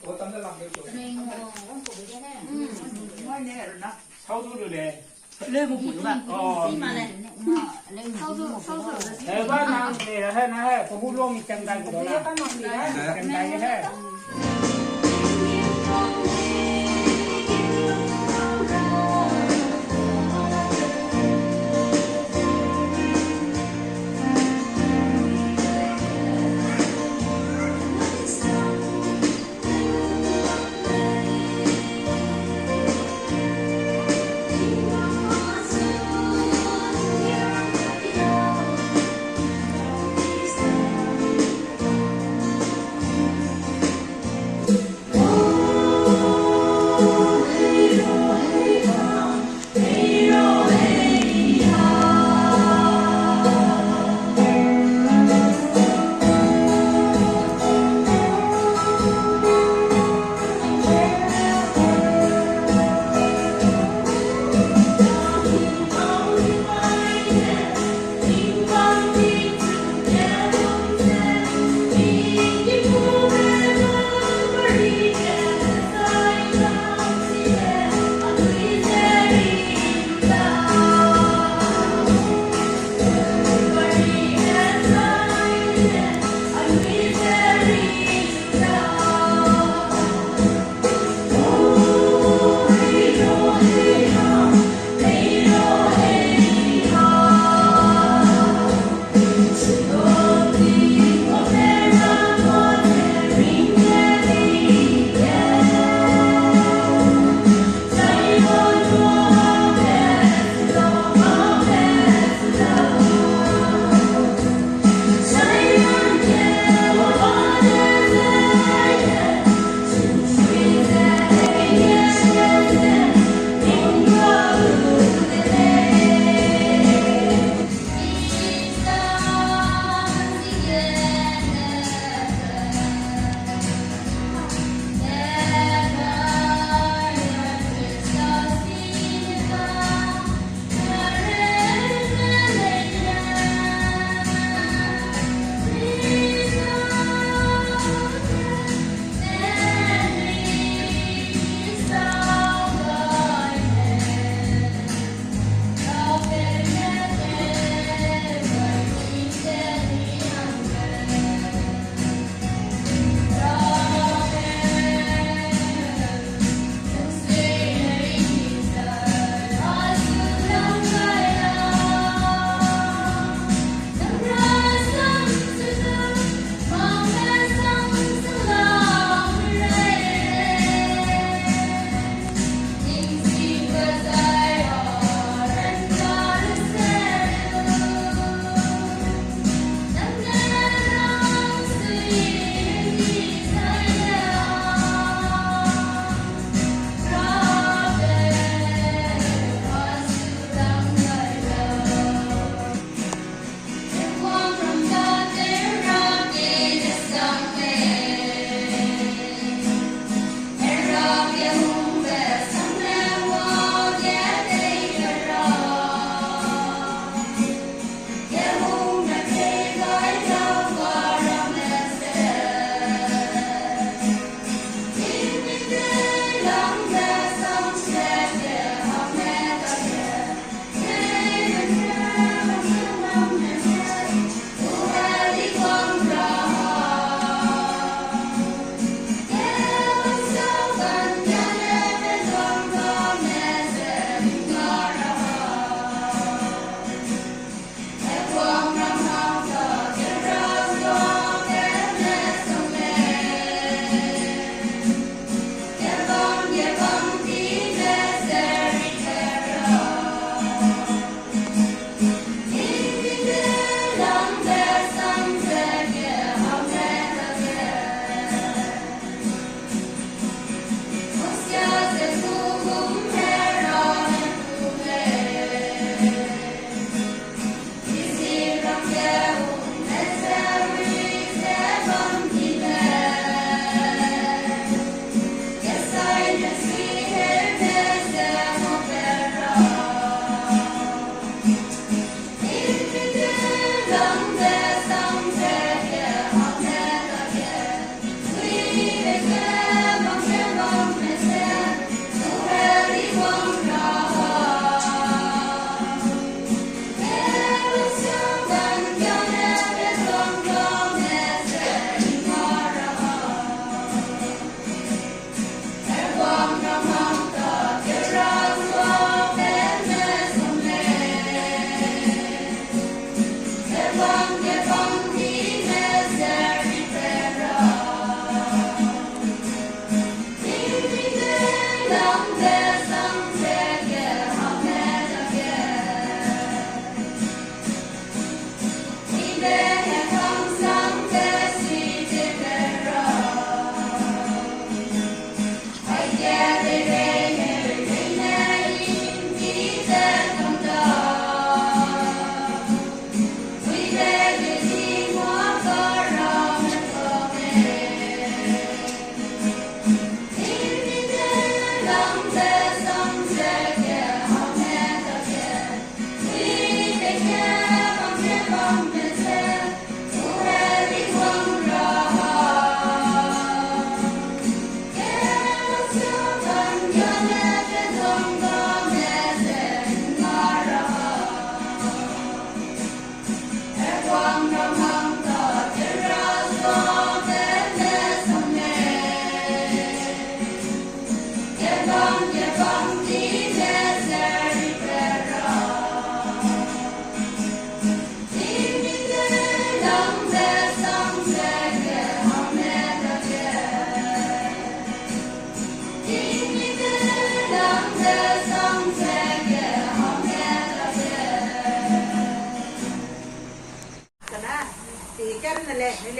어떤 데 남겨줘. 서두르래. 레고 보유가 대박 나오네. 해. 고구롱이 짱다 그러나. 짱다 해.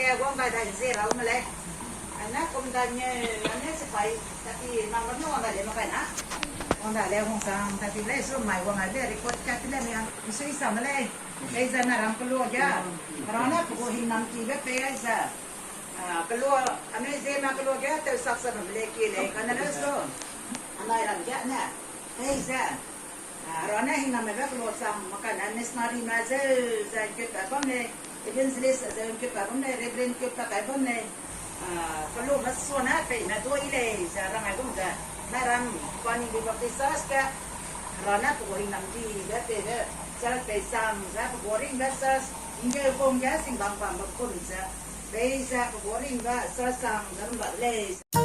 dia gua nggak ada zero malah. Anak kemudiannya aneh sepai tapi nama no nggak ada makan ah. Onda le hong sang tapi le so mai gua nggak ada record kat le yang isu isa malah. Isa narang keluar ya. Karena aku hinam tiga pesa. Keluar aneh zema keluar ya terus saksa meleki le karena so. Anai ram ya na. Isa. Rana hinam le keluar sang makan aneh nari maze za kita pamne. Even selis za kita pamne rebren kita pamne. Kalau masuk nape, na dua ile, jarang aku enggak. Narang, pani di bawah pisas ke, rana pukul nanti, bete be, jalan pesam, saya pukul enggak sas, hingga pun ya sing bang bang berpun saya, beza pukul enggak sasang, jarang balik.